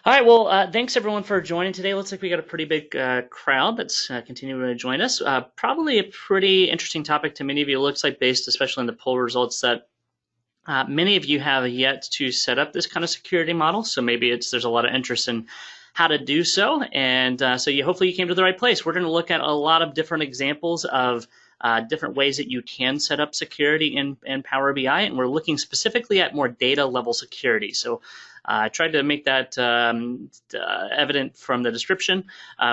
All right, well, thanks everyone for joining today. Looks like we got a pretty big crowd that's continuing to join us. Probably a pretty interesting topic to many of you. It looks like based especially on the poll results that many of you have yet to set up this kind of security model. So maybe there's a lot of interest in how to do so. And so hopefully you came to the right place. We're going to look at a lot of different examples of different ways that you can set up security in Power BI. And we're looking specifically at more data level security. So I tried to make that evident from the description.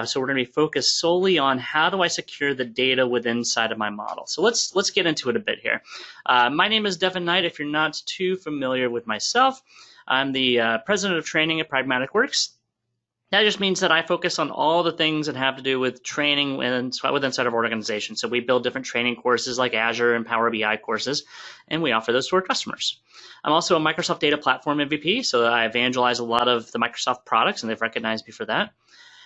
So we're going to be focused solely on how do I secure the data within inside of my model. So let's get into it a bit here. My name is Devin Knight. If you're not too familiar with myself, I'm the president of training at Pragmatic Works. That just means that I focus on all the things that have to do with training within inside of our organization. So we build different training courses like Azure and Power BI courses, and we offer those to our customers. I'm also a Microsoft Data Platform MVP, so I evangelize a lot of the Microsoft products, and they've recognized me for that.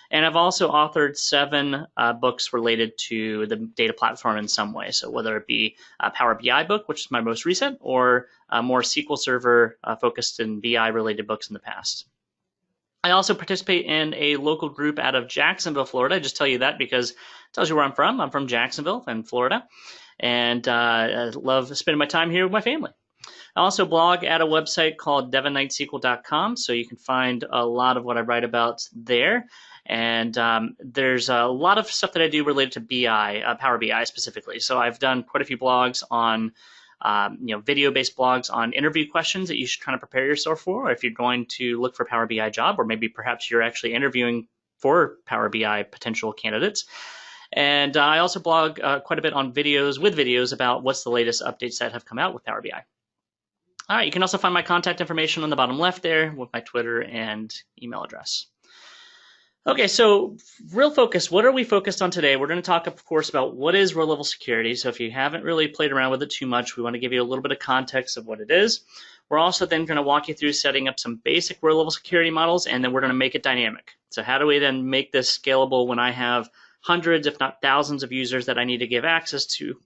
And I've also authored 7 books related to the data platform in some way. So whether it be a Power BI book, which is my most recent, or more SQL Server focused and BI related books in the past. I also participate in a local group out of Jacksonville, Florida. I just tell you that because it tells you where I'm from. I'm from Jacksonville in Florida, and I love spending my time here with my family. I also blog at a website called devinknightsql.com, so you can find a lot of what I write about there. And there's a lot of stuff that I do related to BI, Power BI specifically. So I've done quite a few blogs on video-based blogs on interview questions that you should kind of prepare yourself for if you're going to look for a Power BI job, or maybe perhaps you're actually interviewing for Power BI potential candidates. And I also blog quite a bit on videos about what's the latest updates that have come out with Power BI. All right, you can also find my contact information on the bottom left there with my Twitter and email address. Okay, so real focus, what are we focused on today? We're going to talk, of course, about what is row-level security. So if you haven't really played around with it too much, we want to give you a little bit of context of what it is. We're also then going to walk you through setting up some basic row-level security models, and then we're going to make it dynamic. So how do we then make this scalable when I have hundreds, if not thousands of users that I need to give access to?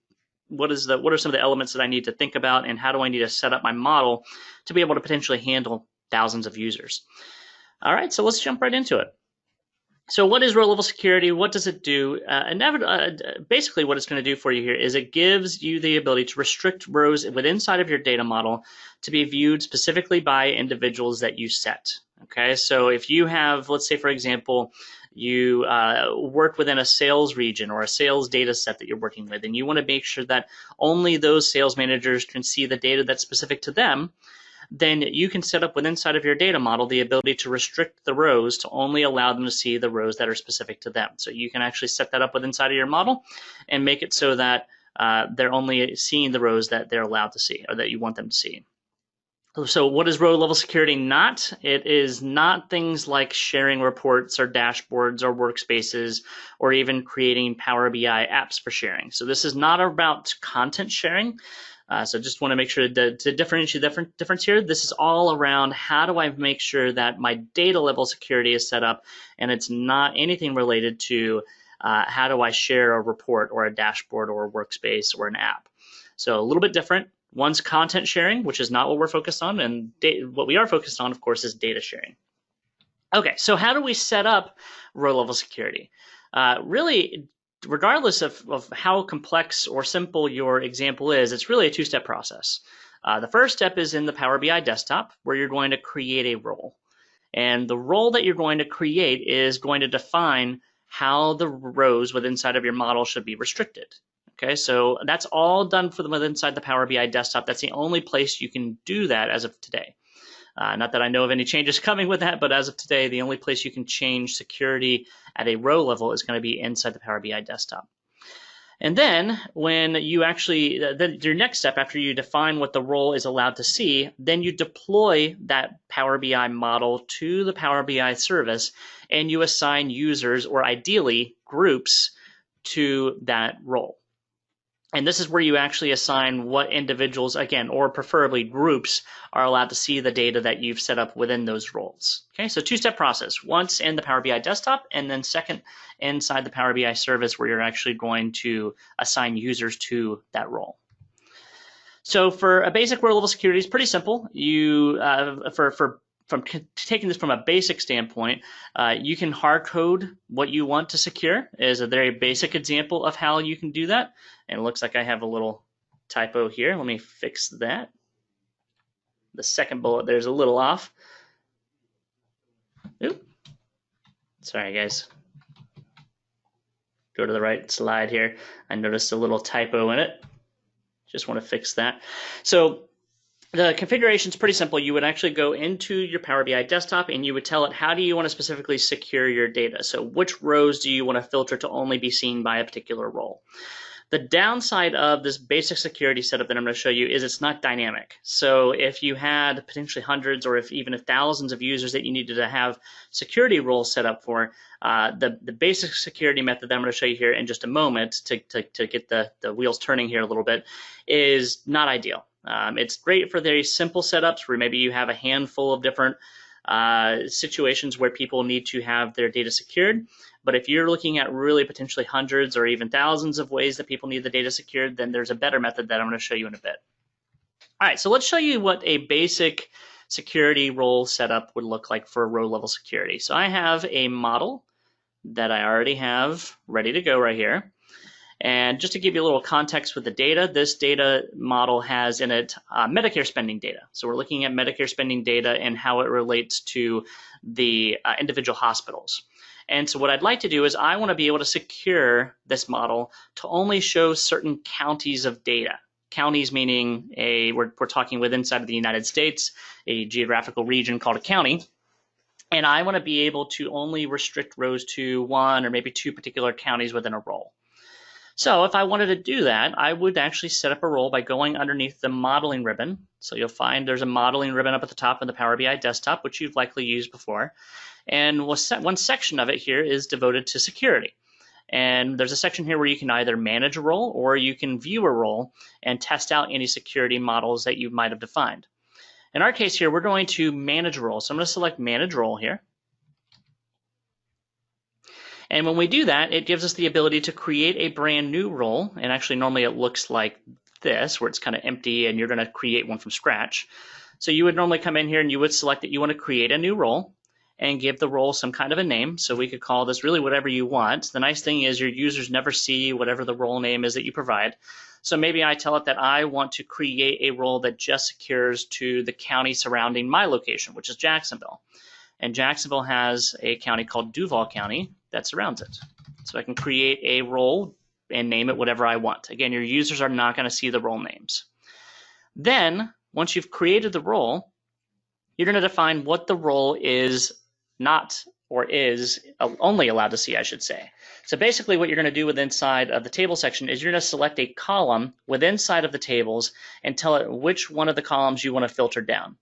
What are some of the elements that I need to think about, and how do I need to set up my model to be able to potentially handle thousands of users? All right, so let's jump right into it. So what is row-level security? What does it do? Basically what it's going to do for you here is it gives you the ability to restrict rows within inside of your data model to be viewed specifically by individuals that you set. Okay, so if you have, let's say for example, you work within a sales region or a sales data set that you're working with, and you want to make sure that only those sales managers can see the data that's specific to them, then you can set up within inside of your data model the ability to restrict the rows to only allow them to see the rows that are specific to them. So you can actually set that up within inside of your model and make it so that they're only seeing the rows that they're allowed to see or that you want them to see. So what is row level security not? It is not things like sharing reports or dashboards or workspaces or even creating Power BI apps for sharing. So this is not about content sharing. So just want to make sure to differentiate the difference here. This is all around how do I make sure that my data level security is set up and it's not anything related to how do I share a report or a dashboard or a workspace or an app. So a little bit different. One's content sharing, which is not what we're focused on, and what we are focused on, of course, is data sharing. Okay, so how do we set up row level security? Really, regardless of how complex or simple your example is, it's really a two-step process. The first step is in the Power BI desktop, where you're going to create a role. And the role that you're going to create is going to define how the rows within inside of your model should be restricted. Okay, so that's all done for them inside the Power BI desktop. That's the only place you can do that as of today. Not that I know of any changes coming with that, but as of today, the only place you can change security at a row level is going to be inside the Power BI desktop. And then when you actually, your next step after you define what the role is allowed to see, then you deploy that Power BI model to the Power BI service and you assign users or ideally groups to that role. And this is where you actually assign what individuals, again, or preferably groups, are allowed to see the data that you've set up within those roles. Okay, so two-step process. Once in the Power BI desktop, and then second inside the Power BI service where you're actually going to assign users to that role. So for a basic row level security, it's pretty simple. You for from taking this from a basic standpoint, you can hard code what you want to secure is a very basic example of how you can do that. And it looks like I have a little typo here. Let me fix that. The second bullet there's a little off. Oop. Sorry, guys. Go to the right slide here. I noticed a little typo in it. Just want to fix that. So the configuration is pretty simple. You would actually go into your Power BI desktop and you would tell it how do you want to specifically secure your data. So which rows do you want to filter to only be seen by a particular role? The downside of this basic security setup that I'm going to show you is it's not dynamic. So if you had potentially hundreds or even thousands of users that you needed to have security roles set up for, the basic security method that I'm going to show you here in just a moment to get the wheels turning here a little bit is not ideal. It's great for very simple setups where maybe you have a handful of different situations where people need to have their data secured. But if you're looking at really potentially hundreds or even thousands of ways that people need the data secured, then there's a better method that I'm going to show you in a bit. All right, so let's show you what a basic security role setup would look like for row level security. So I have a model that I already have ready to go right here. And just to give you a little context with the data, this data model has in it Medicare spending data. So we're looking at Medicare spending data and how it relates to the individual hospitals. And so what I'd like to do is I want to be able to secure this model to only show certain counties of data. Counties meaning we're talking with inside of the United States, a geographical region called a county. And I want to be able to only restrict rows to one or maybe two particular counties within a role. So if I wanted to do that, I would actually set up a role by going underneath the modeling ribbon. So you'll find there's a modeling ribbon up at the top of the Power BI desktop, which you've likely used before. And one section of it here is devoted to security. And there's a section here where you can either manage a role or you can view a role and test out any security models that you might have defined. In our case here, we're going to manage a role. So I'm going to select manage role here. And when we do that, it gives us the ability to create a brand new role. And actually, normally it looks like this, where it's kind of empty and you're going to create one from scratch. So you would normally come in here and you would select that you want to create a new role and give the role some kind of a name. So we could call this really whatever you want. The nice thing is your users never see whatever the role name is that you provide. So maybe I tell it that I want to create a role that just secures to the county surrounding my location, which is Jacksonville. And Jacksonville has a county called Duval County that surrounds it. So I can create a role and name it whatever I want. Again, your users are not going to see the role names. Then, once you've created the role, you're going to define what the role is not or is only allowed to see, I should say. So basically what you're going to do with inside of the table section is you're going to select a column with inside of the tables and tell it which one of the columns you want to filter down.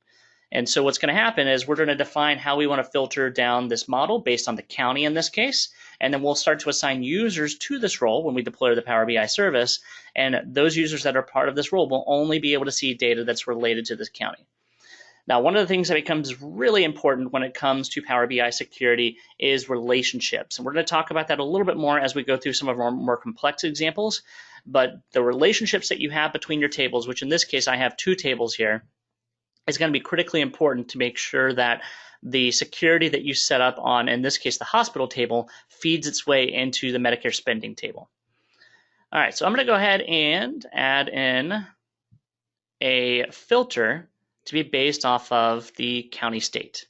And so what's going to happen is we're going to define how we want to filter down this model based on the county in this case. And then we'll start to assign users to this role when we deploy the Power BI service. And those users that are part of this role will only be able to see data that's related to this county. Now, one of the things that becomes really important when it comes to Power BI security is relationships. And we're going to talk about that a little bit more as we go through some of our more complex examples. But the relationships that you have between your tables, which in this case I have two tables here, is going to be critically important to make sure that the security that you set up on, in this case, the hospital table, feeds its way into the Medicare spending table. All right, so I'm going to go ahead and add in a filter to be based off of the county state.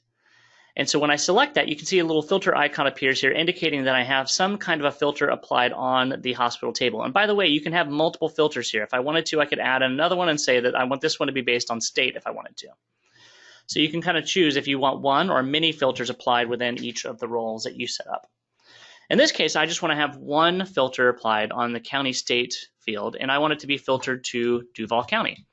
And so when I select that, you can see a little filter icon appears here indicating that I have some kind of a filter applied on the hospital table. And by the way, you can have multiple filters here. If I wanted to, I could add another one and say that I want this one to be based on state if I wanted to. So you can kind of choose if you want one or many filters applied within each of the roles that you set up. In this case, I just want to have one filter applied on the county state field, and I want it to be filtered to Duval County.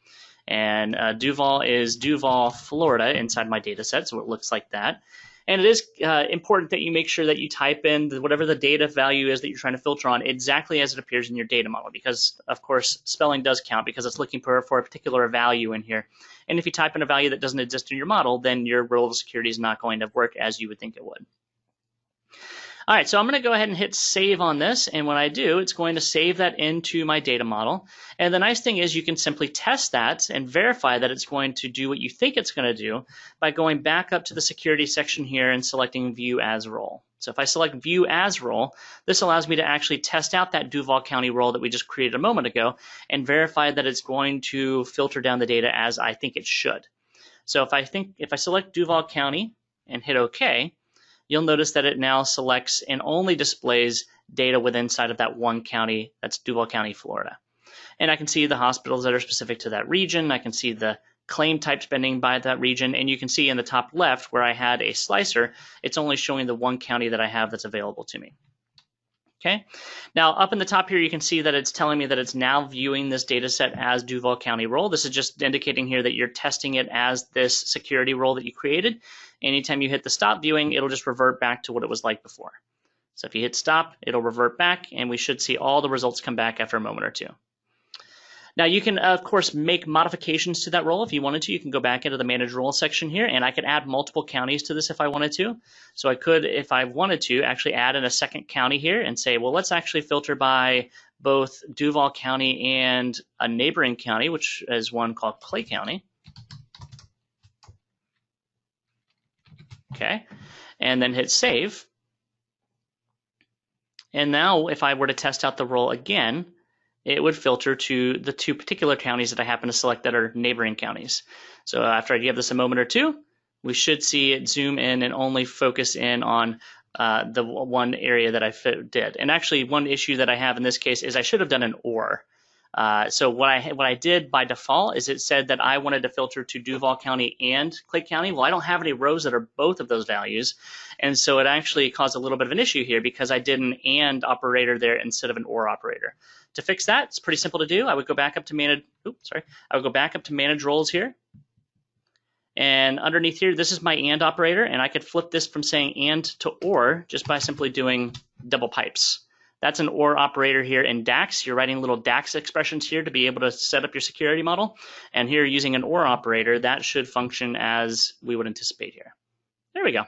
And Duval is Duval, Florida inside my data set, so it looks like that. And it is important that you make sure that you type in whatever the data value is that you're trying to filter on exactly as it appears in your data model, because, of course, spelling does count because it's looking for a particular value in here. And if you type in a value that doesn't exist in your model, then your role of security is not going to work as you would think it would. All right, so I'm going to go ahead and hit save on this, and when I do, it's going to save that into my data model. And the nice thing is you can simply test that and verify that it's going to do what you think it's going to do by going back up to the security section here and selecting View as Role. So if I select View as Role, this allows me to actually test out that Duval County role that we just created a moment ago and verify that it's going to filter down the data as I think it should. So if I select Duval County and hit OK, you'll notice that it now selects and only displays data within inside of that one county, that's Duval County, Florida. And I can see the hospitals that are specific to that region. I can see the claim type spending by that region. And you can see in the top left where I had a slicer, it's only showing the one county that I have that's available to me. Okay, now up in the top here, you can see that it's telling me that it's now viewing this data set as Duval County role. This is just indicating here that you're testing it as this security role that you created. Anytime you hit the stop viewing, it'll just revert back to what it was like before. So if you hit stop, it'll revert back, and we should see all the results come back after a moment or two. Now you can, of course, make modifications to that role if you wanted to. You can go back into the Manage Role section here, and I could add multiple counties to this if I wanted to. So I could, if I wanted to, actually add in a second county here and say, well, let's actually filter by both Duval County and a neighboring county, which is one called Clay County. Okay, and then hit save. And now if I were to test out the role again, it would filter to the two particular counties that I happen to select that are neighboring counties. So after I give this a moment or two, we should see it zoom in and only focus in on the one area that I did. And actually, one issue that I have in this case is I should have done an OR. So what I did by default is it said that I wanted to filter to Duval County and Clay County. Well, I don't have any rows that are both of those values. And so it actually caused a little bit of an issue here because I did an AND operator there instead of an OR operator. To fix that, it's pretty simple to do. I would go back up to Manage Roles here. And underneath here, this is my AND operator, and I could flip this from saying AND to OR just by simply doing double pipes. That's an OR operator here in DAX. You're writing little DAX expressions here to be able to set up your security model. And here, using an OR operator, that should function as we would anticipate here. There we go.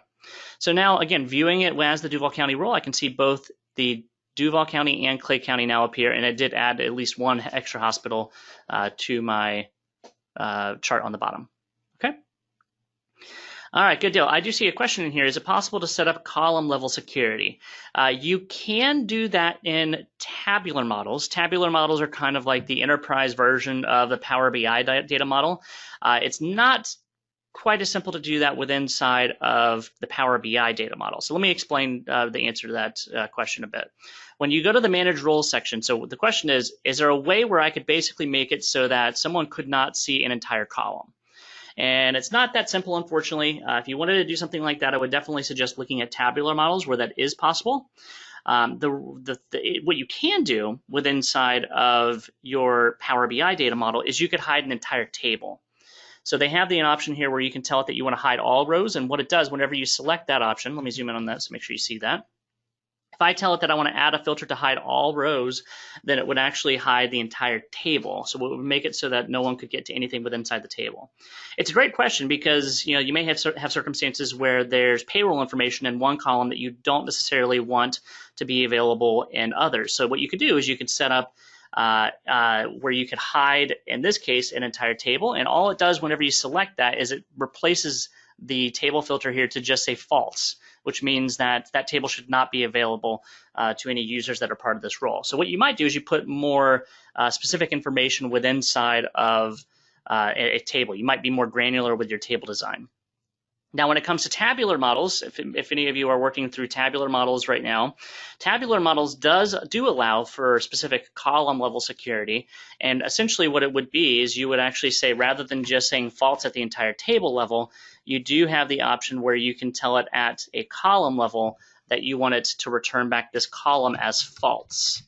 So now, again, viewing it as the Duval County role, I can see both the Duval County and Clay County now appear, and it did add at least one extra hospital to my chart on the bottom. Okay. All right, good deal. I do see a question in here. Is it possible to set up column level security? You can do that in tabular models. Tabular models are kind of like the enterprise version of the Power BI data model. It's not quite as simple to do that with inside of the Power BI data model. So let me explain the answer to that question a bit. When you go to the Manage Roles section, so the question is there a way where I could basically make it so that someone could not see an entire column? And it's not that simple, unfortunately. If you wanted to do something like that, I would definitely suggest looking at tabular models where that is possible. What you can do with inside of your Power BI data model is you could hide an entire table. So they have the option here where you can tell it that you want to hide all rows, and what it does whenever you select that option, let me zoom in on that so make sure you see that. If I tell it that I want to add a filter to hide all rows, then it would actually hide the entire table. So it would make it so that no one could get to anything within inside the table. It's a great question because you may have circumstances where there's payroll information in one column that you don't necessarily want to be available in others. So what you could do is you could set up where you could hide, in this case, an entire table. And all it does whenever you select that is it replaces the table filter here to just say false, which means that that table should not be available to any users that are part of this role. So what you might do is you put more specific information within inside of a table. You might be more granular with your table design. Now, when it comes to tabular models, if any of you are working through tabular models right now, tabular models do allow for specific column level security. And essentially what it would be is you would actually say, rather than just saying false at the entire table level, you do have the option where you can tell it at a column level that you want it to return back this column as false.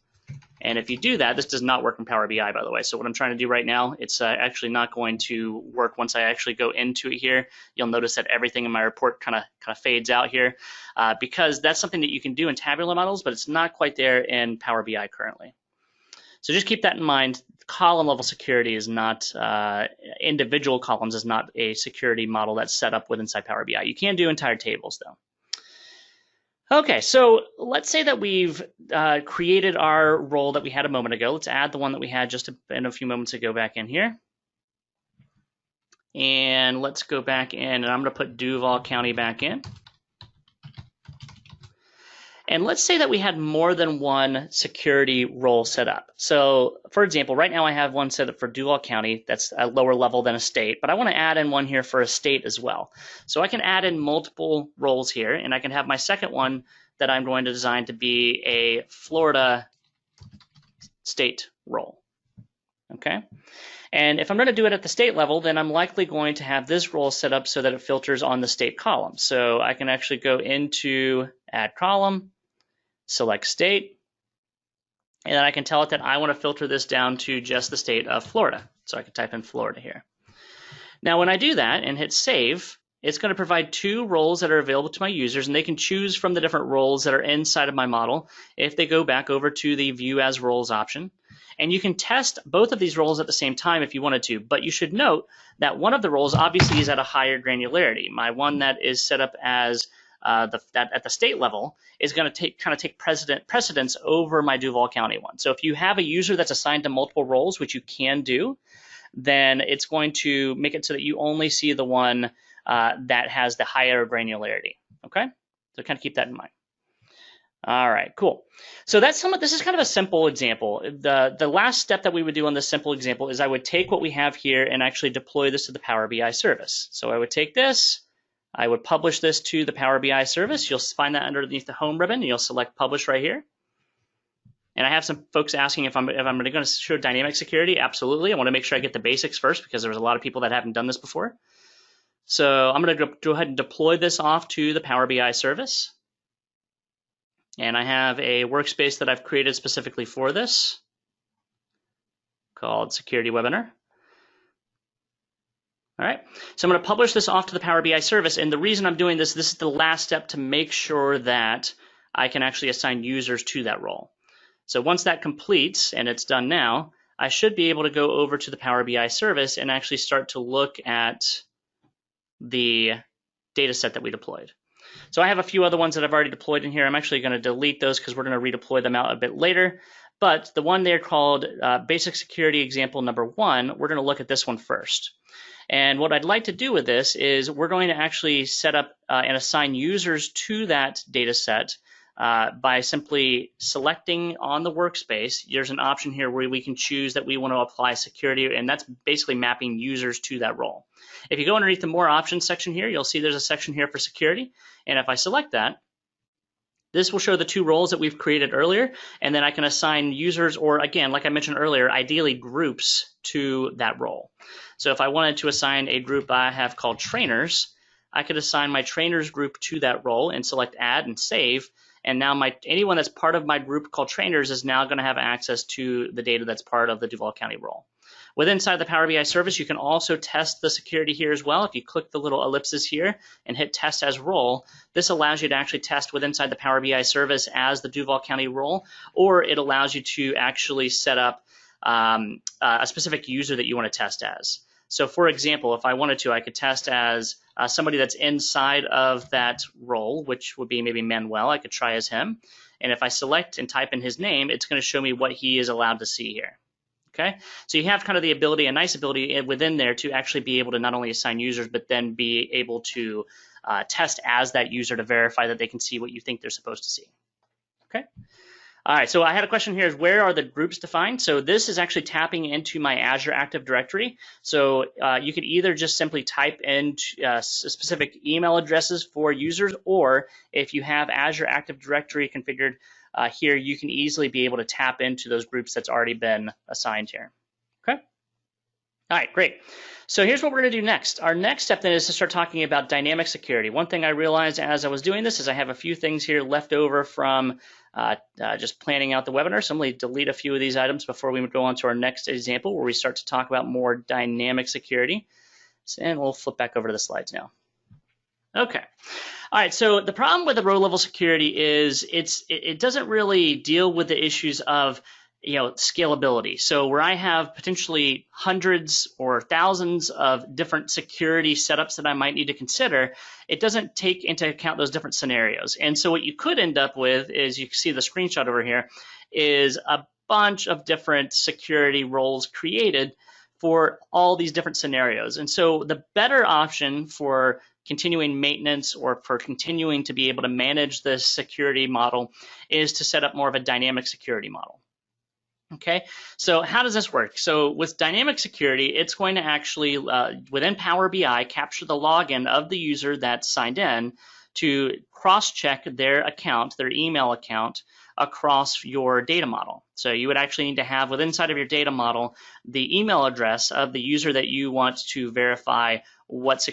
And if you do that, this does not work in Power BI, by the way. So what I'm trying to do right now, it's actually not going to work once I actually go into it here. You'll notice that everything in my report kind of fades out here because that's something that you can do in tabular models, but it's not quite there in Power BI currently. So just keep that in mind. Column level security is not, individual columns is not a security model that's set up with inside Power BI. You can do entire tables though. Okay, so let's say that we've created our role that we had a moment ago. Let's add the one that we had just a few moments ago back in here. And let's go back in, and I'm going to put Duval County back in. And let's say that we had more than one security role set up. So for example, right now I have one set up for Duval County that's a lower level than a state, but I want to add in one here for a state as well. So I can add in multiple roles here, and I can have my second one that I'm going to design to be a Florida state role. Okay. And if I'm going to do it at the state level, then I'm likely going to have this role set up so that it filters on the state column. So I can actually go into Add Column, select State, and then I can tell it that I want to filter this down to just the state of Florida. So I can type in Florida here. Now, when I do that and hit Save, it's going to provide two roles that are available to my users, and they can choose from the different roles that are inside of my model if they go back over to the View as Roles option. And you can test both of these roles at the same time if you wanted to, but you should note that one of the roles obviously is at a higher granularity. My one that is set up as at the state level is going to take precedence over my Duval County one. So if you have a user that's assigned to multiple roles, which you can do, then it's going to make it so that you only see the one that has the higher granularity. Okay, so kind of keep that in mind. All right, cool. So this is kind of a simple example. The last step that we would do on this simple example is I would take what we have here and actually deploy this to the Power BI service. So I would take this, I would publish this to the Power BI service. You'll find that underneath the home ribbon, and you'll select publish right here. And I have some folks asking if I'm going to show dynamic security. Absolutely. I want to make sure I get the basics first because there's a lot of people that haven't done this before. So I'm going to go ahead and deploy this off to the Power BI service. And I have a workspace that I've created specifically for this called Security Webinar. All right, so I'm going to publish this off to the Power BI service. And the reason I'm doing this is the last step to make sure that I can actually assign users to that role. So once that completes, and it's done now, I should be able to go over to the Power BI service and actually start to look at the data set that we deployed. So I have a few other ones that I've already deployed in here. I'm actually going to delete those because we're going to redeploy them out a bit later. But the one there called Basic Security Example number 1, we're going to look at this one first. And what I'd like to do with this is we're going to actually set up and assign users to that data set by simply selecting on the workspace. There's an option here where we can choose that we want to apply security, and that's basically mapping users to that role. If you go underneath the More Options section here, you'll see there's a section here for security. And if I select that, this will show the two roles that we've created earlier, and then I can assign users, or again, like I mentioned earlier, ideally groups to that role. So if I wanted to assign a group I have called trainers, I could assign my trainers group to that role and select Add and Save. And now anyone that's part of my group called trainers is now going to have access to the data that's part of the Duval County role. Inside the Power BI service, you can also test the security here as well. If you click the little ellipses here and hit Test as Role, this allows you to actually test inside the Power BI service as the Duval County role, or it allows you to actually set up a specific user that you want to test as. So for example, if I wanted to, I could test as somebody that's inside of that role, which would be maybe Manuel. I could try as him. And if I select and type in his name, it's going to show me what he is allowed to see here. Okay, so you have kind of the ability, a nice ability within there to actually be able to not only assign users, but then be able to test as that user to verify that they can see what you think they're supposed to see. Okay. All right, so I had a question here is where are the groups defined? So this is actually tapping into my Azure Active Directory. So you could either just simply type in specific email addresses for users, or if you have Azure Active Directory configured here, you can easily be able to tap into those groups that's already been assigned here. Okay. All right, great. So here's what we're going to do next. Our next step then is to start talking about dynamic security. One thing I realized as I was doing this is I have a few things here left over from just planning out the webinar. So I'm going to delete a few of these items before we go on to our next example where we start to talk about more dynamic security. And we'll flip back over to the slides now. Okay. All right, so the problem with the row level security is it doesn't really deal with the issues of scalability. So where I have potentially hundreds or thousands of different security setups that I might need to consider, it doesn't take into account those different scenarios. And so what you could end up with is, you can see the screenshot over here, is a bunch of different security roles created for all these different scenarios. And so the better option for continuing maintenance or for continuing to be able to manage this security model is to set up more of a dynamic security model. Okay, so how does this work? So with dynamic security, it's going to actually, within Power BI, capture the login of the user that's signed in to cross-check their account, their email account, across your data model. So you would actually need to have within inside of your data model the email address of the user that you want to verify what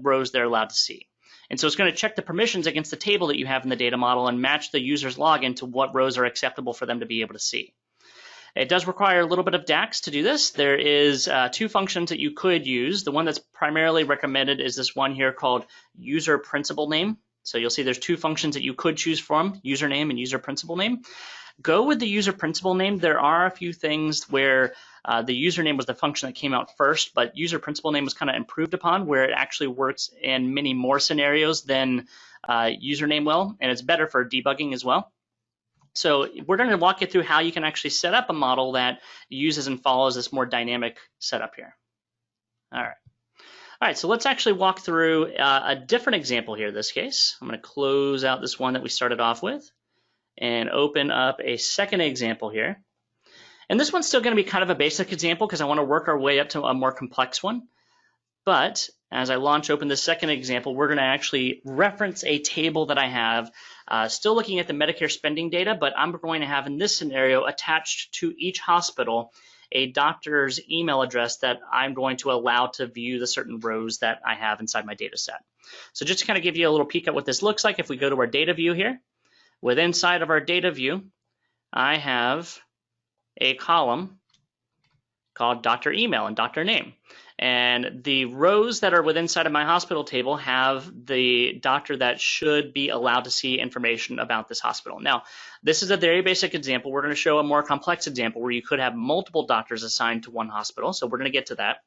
rows they're allowed to see. And so it's going to check the permissions against the table that you have in the data model and match the user's login to what rows are acceptable for them to be able to see. It does require a little bit of DAX to do this. There is 2 functions that you could use. The one that's primarily recommended is this one here called user principal name. So you'll see there's 2 functions that you could choose from, username and user principal name. Go with the user principal name. There are a few things where the username was the function that came out first, but user principal name was kind of improved upon, where it actually works in many more scenarios than username will, and it's better for debugging as well. So we're going to walk you through how you can actually set up a model that uses and follows this more dynamic setup here. All right, so let's actually walk through a different example here in this case. I'm going to close out this one that we started off with and open up a second example here. And this one's still going to be kind of a basic example because I want to work our way up to a more complex one. But as I launch open this second example, we're going to actually reference a table that I have, still looking at the Medicare spending data, but I'm going to have in this scenario attached to each hospital a doctor's email address that I'm going to allow to view the certain rows that I have inside my data set. So just to kind of give you a little peek at what this looks like, if we go to our data view here, within inside of our data view, I have a column called doctor email and doctor name. And the rows that are within inside of my hospital table have the doctor that should be allowed to see information about this hospital. Now, this is a very basic example. We're going to show a more complex example where you could have multiple doctors assigned to one hospital. So we're going to get to that.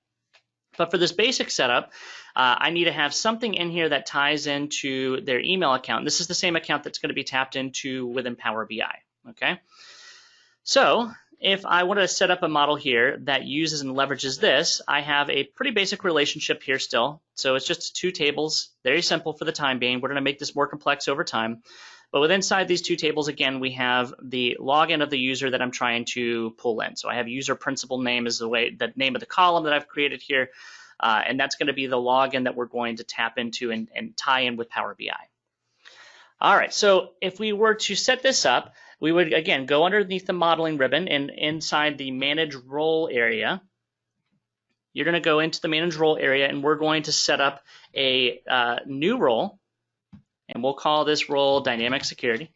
But for this basic setup, I need to have something in here that ties into their email account. This is the same account that's going to be tapped into within Power BI. Okay. So if I want to set up a model here that uses and leverages this, I have a pretty basic relationship here still. So it's just 2 tables, very simple for the time being. We're going to make this more complex over time. But within inside these 2 tables, again, we have the login of the user that I'm trying to pull in. So I have user principal name is the name of the column that I've created here. And that's going to be the login that we're going to tap into and tie in with Power BI. All right, so if we were to set this up, we would, again, go underneath the modeling ribbon and inside the manage role area, you're going to go into the manage role area and we're going to set up a new role, and we'll call this role dynamic security.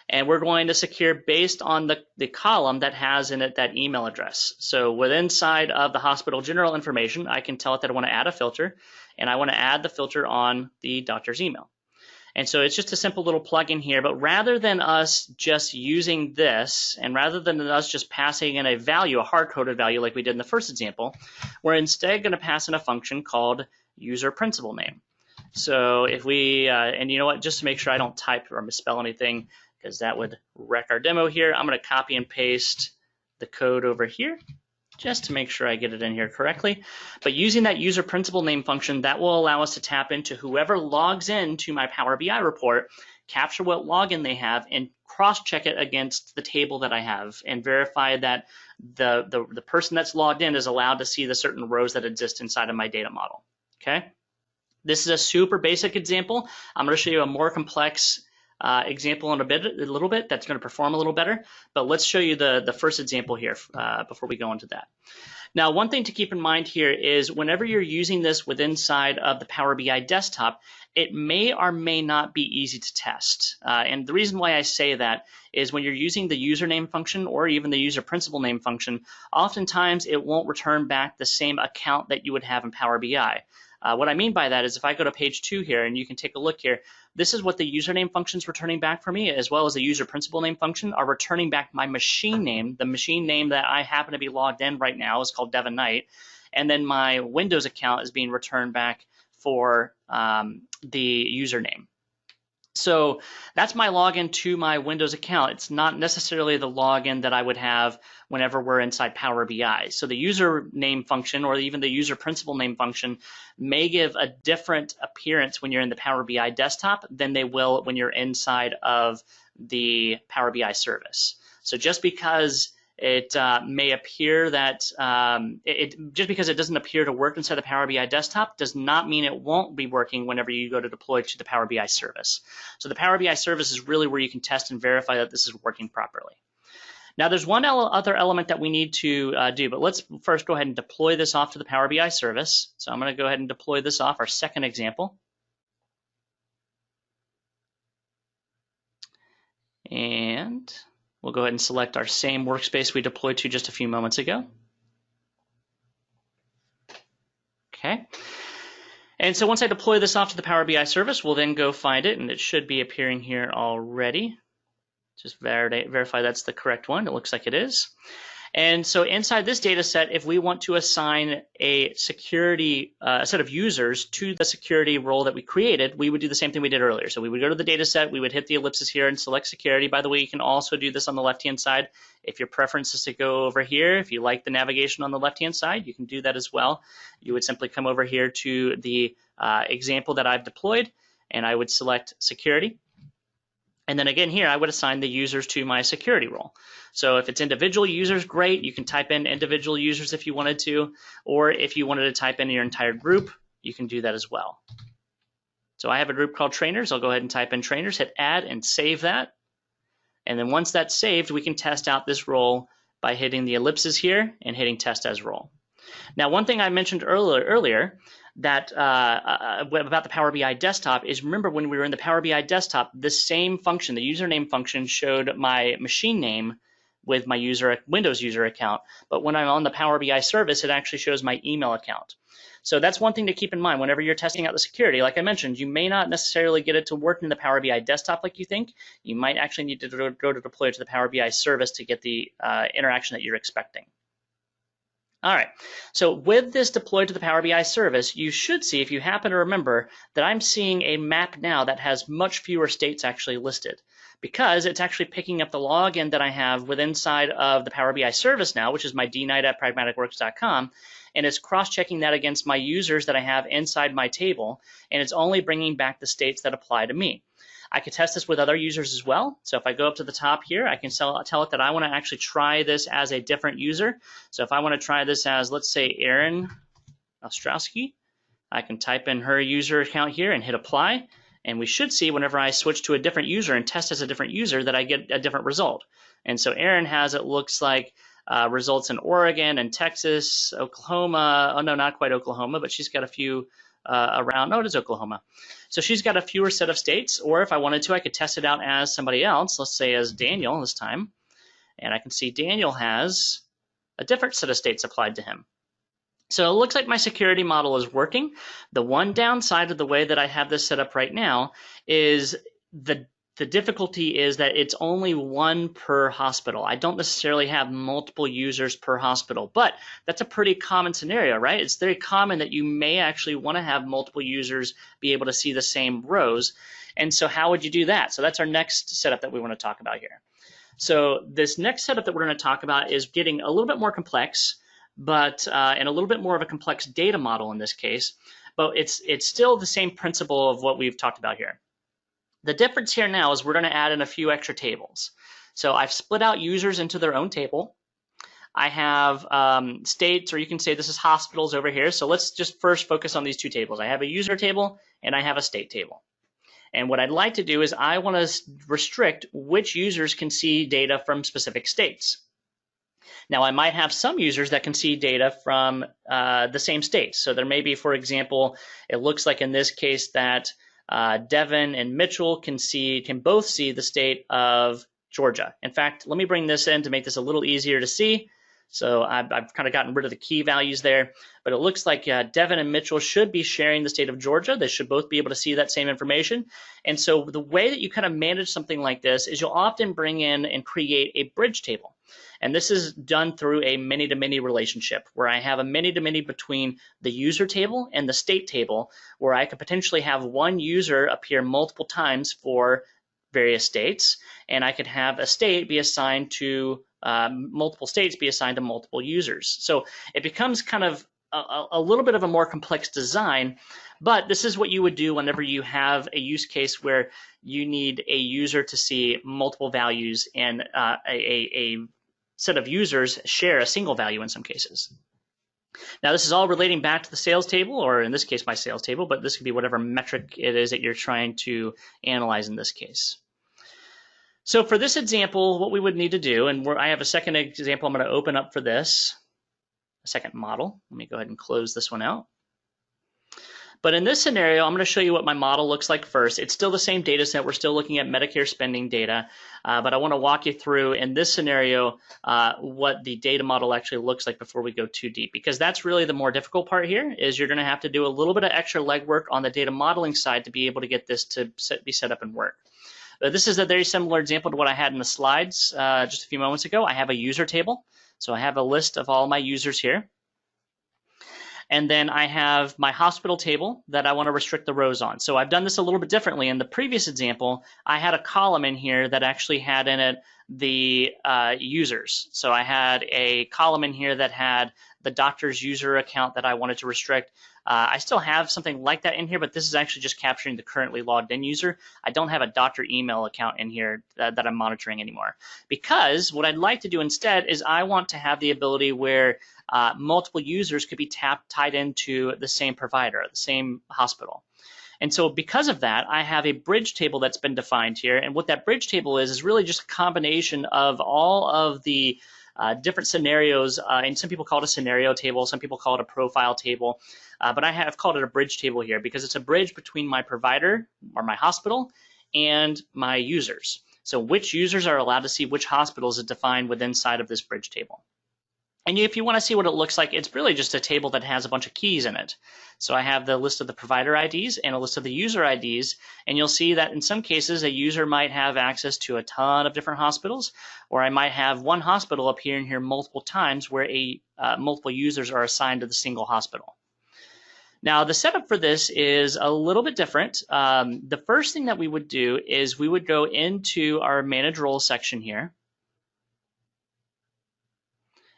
And we're going to secure based on the column that has in it that email address. So within inside of the hospital general information, I can tell it that I want to add a filter, and I want to add the filter on the doctor's email. And so it's just a simple little plugin here, but rather than us just using this, and rather than us just passing in a value, a hard-coded value like we did in the first example, we're instead going to pass in a function called user principal name. So if we, and you know what, just to make sure I don't type or misspell anything, because that would wreck our demo here, I'm going to copy and paste the code over here, just to make sure I get it in here correctly. But using that user principal name function, that will allow us to tap into whoever logs into my Power BI report, capture what login they have, and cross-check it against the table that I have, and verify that the person that's logged in is allowed to see the certain rows that exist inside of my data model. Okay? This is a super basic example. I'm going to show you a more complex example in a little bit that's going to perform a little better, but let's show you the first example here before we go into that. Now, one thing to keep in mind here is whenever you're using this within inside of the Power BI desktop, it may or may not be easy to test. And the reason why I say that is when you're using the username function or even the user principal name function, oftentimes it won't return back the same account that you would have in Power BI. What I mean by that is if I go to page 2 here, and you can take a look here, this is what the username function is returning back for me, as well as the user principal name function are returning back my machine name. The machine name that I happen to be logged in right now is called Devin Knight, and then my Windows account is being returned back for the username. So that's my login to my Windows account. It's not necessarily the login that I would have whenever we're inside Power BI. So the username function or even the user principal name function may give a different appearance when you're in the Power BI desktop than they will when you're inside of the Power BI service. So just because it may appear that just because it doesn't appear to work inside the Power BI desktop does not mean it won't be working whenever you go to deploy to the Power BI service. So the Power BI service is really where you can test and verify that this is working properly. Now there's one other element that we need to do, but let's first go ahead and deploy this off to the Power BI service. So I'm going to go ahead and deploy this off, our second example. And we'll go ahead and select our same workspace we deployed to just a few moments ago. Okay. And so once I deploy this off to the Power BI service, we'll then go find it, and it should be appearing here already. Just verify that's the correct one. It looks like it is. And so inside this data set, if we want to assign a security set of users to the security role that we created, we would do the same thing we did earlier. So we would go to the data set, we would hit the ellipsis here and select security. By the way, you can also do this on the left-hand side. If your preference is to go over here, if you like the navigation on the left-hand side, you can do that as well. You would simply come over here to the example that I've deployed, and I would select security. And then again here, I would assign the users to my security role. So if it's individual users, great. You can type in individual users if you wanted to, or if you wanted to type in your entire group, you can do that as well. So I have a group called trainers. I'll go ahead and type in trainers, hit add and save that. And then once that's saved, we can test out this role by hitting the ellipses here and hitting test as role. Now, one thing I mentioned earlier that about the Power BI desktop is, remember when we were in the Power BI desktop, the same function, the username function, showed my machine name with my Windows user account. But when I'm on the Power BI service, it actually shows my email account. So that's one thing to keep in mind whenever you're testing out the security. Like I mentioned, you may not necessarily get it to work in the Power BI desktop like you think. You might actually need to go to deploy to the Power BI service to get the interaction that you're expecting. All right, so with this deployed to the Power BI service, you should see, if you happen to remember, that I'm seeing a map now that has much fewer states actually listed, because it's actually picking up the login that I have with inside of the Power BI service now, which is my dknight@pragmaticworks.com, and it's cross-checking that against my users that I have inside my table, and it's only bringing back the states that apply to me. I could test this with other users as well. So if I go up to the top here, I can tell it that I want to actually try this as a different user. So if I want to try this as, let's say, Erin Ostrowski, I can type in her user account here and hit apply. And we should see whenever I switch to a different user and test as a different user that I get a different result. And so Erin has, it looks like, results in Oregon and Texas, Oklahoma. Oh, no, not quite Oklahoma, but she's got a few around. No, it is Oklahoma. So she's got a fewer set of states, or if I wanted to, I could test it out as somebody else, let's say as Daniel this time, and I can see Daniel has a different set of states applied to him. So it looks like my security model is working. The one downside of the way that I have this set up right now is the difficulty is that it's only one per hospital. I don't necessarily have multiple users per hospital, but that's a pretty common scenario, right? It's very common that you may actually want to have multiple users be able to see the same rows. And so how would you do that? So that's our next setup that we want to talk about here. So this next setup that we're going to talk about is getting a little bit more complex, but and a little bit more of a complex data model in this case, but it's still the same principle of what we've talked about here. The difference here now is we're going to add in a few extra tables. So I've split out users into their own table. I have states, or you can say this is hospitals over here. So let's just first focus on these two tables. I have a user table and I have a state table. And what I'd like to do is I want to restrict which users can see data from specific states. Now, I might have some users that can see data from the same states. So there may be, for example, it looks like in this case that Devin and Mitchell can both see the state of Georgia. In fact, let me bring this in to make this a little easier to see. So I've kind of gotten rid of the key values there, but it looks like Devin and Mitchell should be sharing the state of Georgia. They should both be able to see that same information. And so the way that you kind of manage something like this is you'll often bring in and create a bridge table. And this is done through a many-to-many relationship where I have a many-to-many between the user table and the state table, where I could potentially have one user appear multiple times for various states, and I could have a state be assigned to multiple states be assigned to multiple users. So it becomes kind of a little bit of a more complex design, but this is what you would do whenever you have a use case where you need a user to see multiple values and a set of users share a single value in some cases. Now, this is all relating back to the sales table, or in this case, my sales table, but this could be whatever metric it is that you're trying to analyze in this case. So for this example, what we would need to do, and I have a second example I'm going to open up for this, a second model. Let me go ahead and close this one out. But in this scenario, I'm going to show you what my model looks like first. It's still the same data set. We're still looking at Medicare spending data, but I want to walk you through in this scenario what the data model actually looks like before we go too deep, because that's really the more difficult part here. Is you're going to have to do a little bit of extra legwork on the data modeling side to be able to get this to be set up and work. This is a very similar example to what I had in the slides just a few moments ago. I have a user table, so I have a list of all my users here. And then I have my hospital table that I want to restrict the rows on. So I've done this a little bit differently. In the previous example, I had a column in here that actually had in it the users. So I had a column in here that had the doctor's user account that I wanted to restrict. I still have something like that in here, but this is actually just capturing the currently logged in user. I don't have a doctor email account in here that I'm monitoring anymore, because what I'd like to do instead is I want to have the ability where multiple users could be tied into the same provider, the same hospital. And so because of that, I have a bridge table that's been defined here. And what that bridge table is really just a combination of all of the different scenarios, and some people call it a scenario table, some people call it a profile table, but I have called it a bridge table here because it's a bridge between my provider or my hospital and my users. So which users are allowed to see which hospitals is defined within inside of this bridge table. And if you want to see what it looks like, it's really just a table that has a bunch of keys in it. So I have the list of the provider IDs and a list of the user IDs, and you'll see that in some cases a user might have access to a ton of different hospitals, or I might have one hospital appear in here multiple times where multiple users are assigned to the single hospital. Now, the setup for this is a little bit different. The first thing that we would do is we would go into our Manage Roles section here.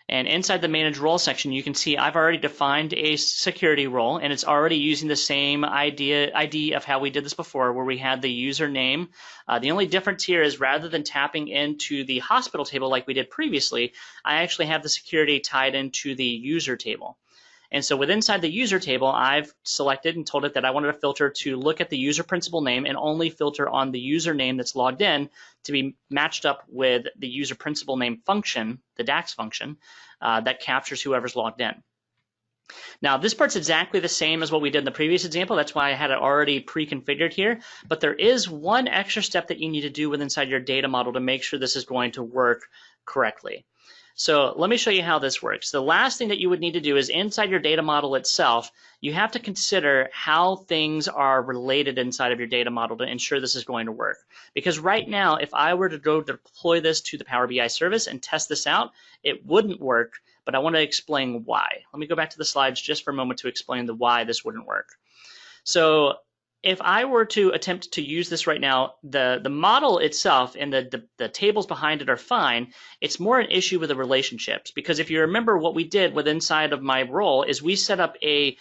And inside the Manage Role section, you can see I've already defined a security role, and it's already using the same ID of how we did this before, where we had the username. The only difference here is rather than tapping into the hospital table like we did previously, I actually have the security tied into the user table. And so inside the user table, I've selected and told it that I wanted a filter to look at the user principal name and only filter on the username that's logged in to be matched up with the user principal name function, the DAX function, that captures whoever's logged in. Now, this part's exactly the same as what we did in the previous example. That's why I had it already pre-configured here. But there is one extra step that you need to do inside your data model to make sure this is going to work correctly. So let me show you how this works. The last thing that you would need to do is inside your data model itself, you have to consider how things are related inside of your data model to ensure this is going to work. Because right now, if I were to go deploy this to the Power BI service and test this out, it wouldn't work, but I want to explain why. Let me go back to the slides just for a moment to explain the why this wouldn't work. So if I were to attempt to use this right now, the model itself and the tables behind it are fine. It's more an issue with the relationships, because if you remember what we did with inside of my role is we set up a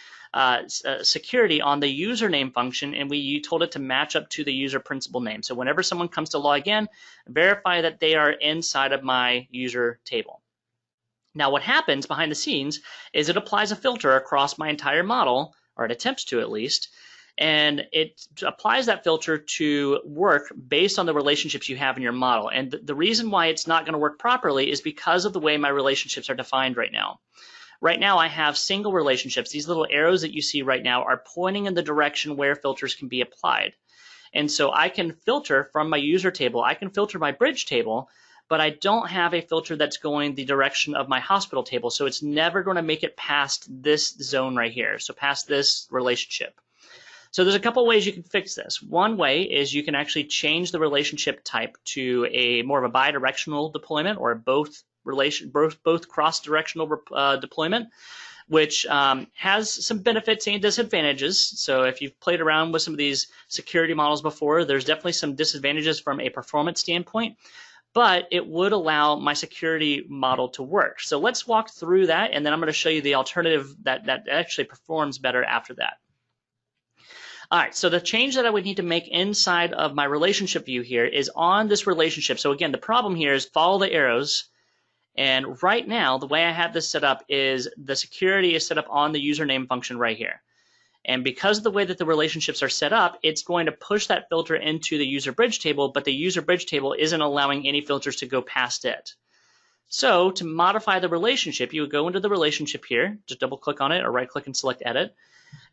security on the username function, and we told it to match up to the user principal name. So whenever someone comes to log in, verify that they are inside of my user table. Now what happens behind the scenes is it applies a filter across my entire model, or it attempts to at least, and it applies that filter to work based on the relationships you have in your model. And the reason why it's not going to work properly is because of the way my relationships are defined right now. Right now I have single relationships. These little arrows that you see right now are pointing in the direction where filters can be applied. And so I can filter from my user table, I can filter my bridge table, but I don't have a filter that's going the direction of my hospital table. So it's never going to make it past this zone right here, so past this relationship. So there's a couple ways you can fix this. One way is you can actually change the relationship type to a more of a bidirectional deployment, or both cross-directional deployment, which has some benefits and disadvantages. So if you've played around with some of these security models before, there's definitely some disadvantages from a performance standpoint, but it would allow my security model to work. So let's walk through that, and then I'm going to show you the alternative that actually performs better after that. All right, so the change that I would need to make inside of my relationship view here is on this relationship. So again, the problem here is follow the arrows. And right now, the way I have this set up is the security is set up on the username function right here. And because of the way that the relationships are set up, it's going to push that filter into the user bridge table, but the user bridge table isn't allowing any filters to go past it. So to modify the relationship, you would go into the relationship here, just double click on it or right click and select edit.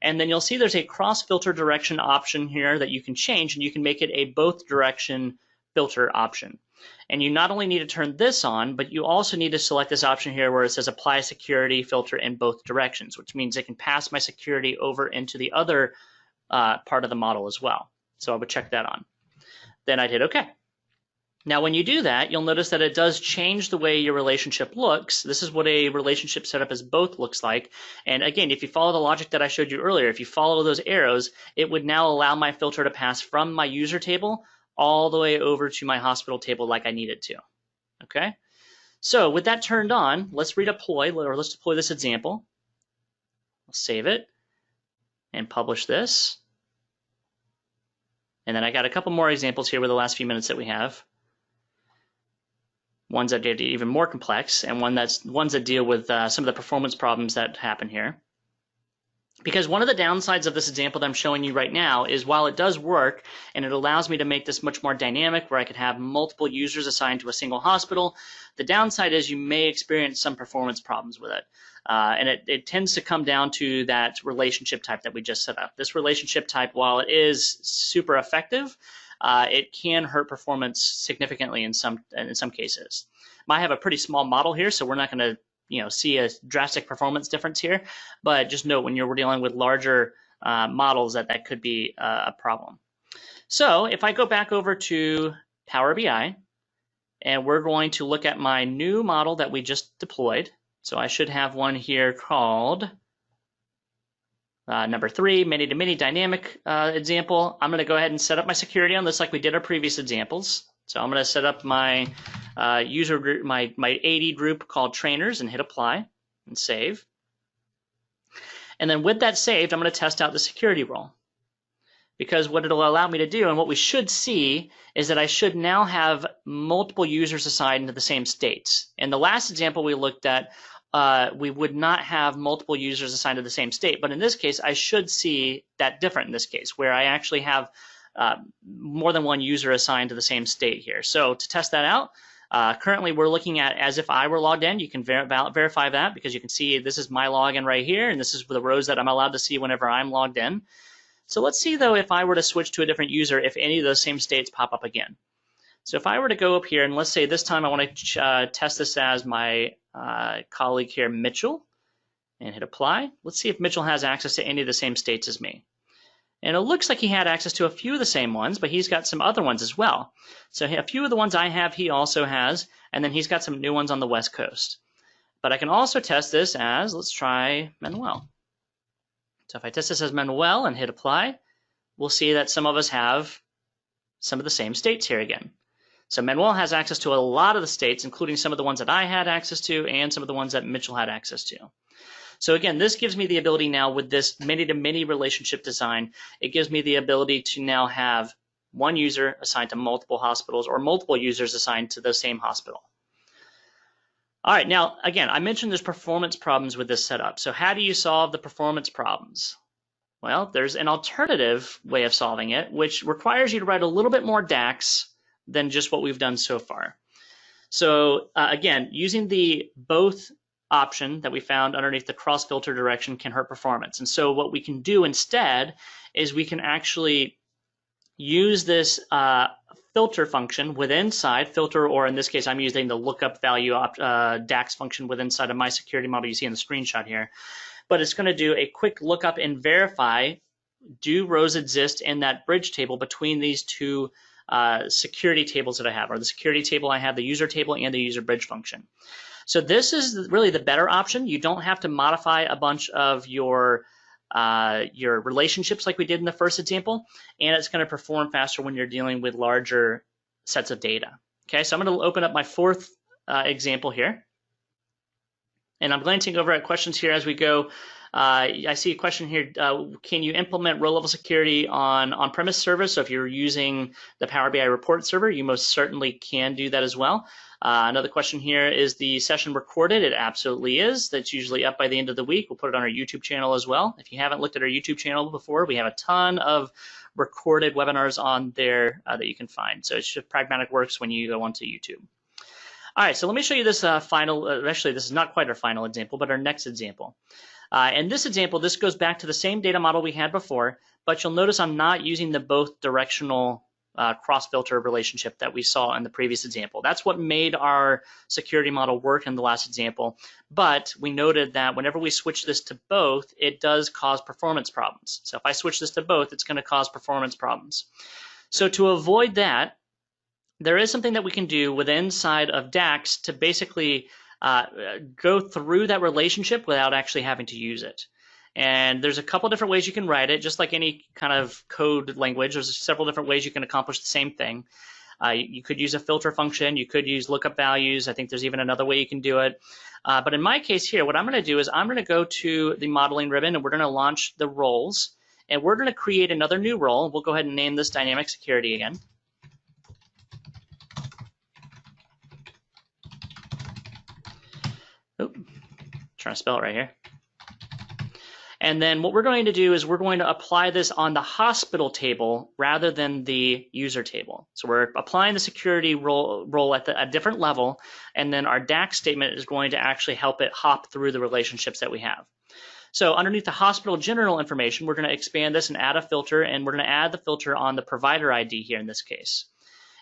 And then you'll see there's a cross filter direction option here that you can change, and you can make it a both direction filter option. And you not only need to turn this on, but you also need to select this option here where it says apply security filter in both directions, which means it can pass my security over into the other part of the model as well. So I would check that on. Then I'd hit OK. Now, when you do that, you'll notice that it does change the way your relationship looks. This is what a relationship setup as both looks like. And again, if you follow the logic that I showed you earlier, if you follow those arrows, it would now allow my filter to pass from my user table all the way over to my hospital table like I need it to. Okay? So with that turned on, let's redeploy, or let's deploy this example. I'll save it and publish this. And then I got a couple more examples here with the last few minutes that we have. Ones that get even more complex, and ones that deal with some of the performance problems that happen here. Because one of the downsides of this example that I'm showing you right now is while it does work and it allows me to make this much more dynamic where I could have multiple users assigned to a single hospital, the downside is you may experience some performance problems with it. And it tends to come down to that relationship type that we just set up. This relationship type, while it is super effective, it can hurt performance significantly in some cases. I have a pretty small model here, so we're not going to see a drastic performance difference here. But just note when you're dealing with larger models that could be a problem. So if I go back over to Power BI, and we're going to look at my new model that we just deployed. So I should have one here called number 3, many-to-many dynamic example. I'm going to go ahead and set up my security on this like we did our previous examples. So I'm going to set up my user group, my AD group called trainers, and hit apply and save. And then with that saved, I'm going to test out the security role. Because what it'll allow me to do, and what we should see, is that I should now have multiple users assigned to the same states. In the last example we looked at, we would not have multiple users assigned to the same state. But in this case, I should see that different in this case, where I actually have more than one user assigned to the same state here. So to test that out, currently we're looking at as if I were logged in. You can verify that because you can see this is my login right here, and this is the rows that I'm allowed to see whenever I'm logged in. So let's see, though, if I were to switch to a different user, if any of those same states pop up again. So if I were to go up here, and let's say this time I want to test this as my colleague here, Mitchell, and hit apply. Let's see if Mitchell has access to any of the same states as me. And it looks like he had access to a few of the same ones, but he's got some other ones as well. So a few of the ones I have, he also has, and then he's got some new ones on the West Coast. But I can also test this as, let's try Manuel. So if I test this as Manuel and hit apply, we'll see that some of us have some of the same states here again. So Manuel has access to a lot of the states, including some of the ones that I had access to and some of the ones that Mitchell had access to. So again, this gives me the ability now with this many-to-many relationship design, it gives me the ability to now have one user assigned to multiple hospitals or multiple users assigned to the same hospital. All right, now, again, I mentioned there's performance problems with this setup. So how do you solve the performance problems? Well, there's an alternative way of solving it, which requires you to write a little bit more DAX than just what we've done so far. So again, using the both option that we found underneath the cross filter direction can hurt performance. And so what we can do instead is we can actually use this filter function within inside filter, or in this case, I'm using the lookup value DAX function within inside of my security model you see in the screenshot here. But it's going to do a quick lookup and verify, do rows exist in that bridge table between these two security tables that I have, or the security table I have, the user table, and the user bridge function. So this is really the better option. You don't have to modify a bunch of your relationships like we did in the first example, and it's going to perform faster when you're dealing with larger sets of data. Okay, so I'm going to open up my fourth example here, and I'm glancing over at questions here as we go. I see a question here, can you implement row-level security on on-premise servers? So if you're using the Power BI report server, you most certainly can do that as well. Another question here, is the session recorded? It absolutely is. That's usually up by the end of the week. We'll put it on our YouTube channel as well. If you haven't looked at our YouTube channel before, we have a ton of recorded webinars on there that you can find. So it's just Pragmatic Works when you go onto YouTube. All right, so let me show you this final, actually this is not quite our final example, but our next example. In this example, this goes back to the same data model we had before, but you'll notice I'm not using the both directional cross-filter relationship that we saw in the previous example. That's what made our security model work in the last example, but we noted that whenever we switch this to both, it does cause performance problems. So if I switch this to both, it's going to cause performance problems. So to avoid that, there is something that we can do within inside of DAX to basically go through that relationship without actually having to use it. And there's a couple different ways you can write it, just like any kind of code language. There's several different ways you can accomplish the same thing. You could use a filter function. You could use lookup values. I think there's even another way you can do it. But in my case here, what I'm going to do is I'm going to go to the modeling ribbon, and we're going to launch the roles. And we're going to create another new role. We'll go ahead and name this Dynamic Security again. Oop, trying to spell it right here. And then what we're going to do is we're going to apply this on the hospital table rather than the user table. So we're applying the security role at a different level, and then our DAX statement is going to actually help it hop through the relationships that we have. So underneath the hospital general information, we're going to expand this and add a filter, and we're going to add the filter on the provider ID here in this case.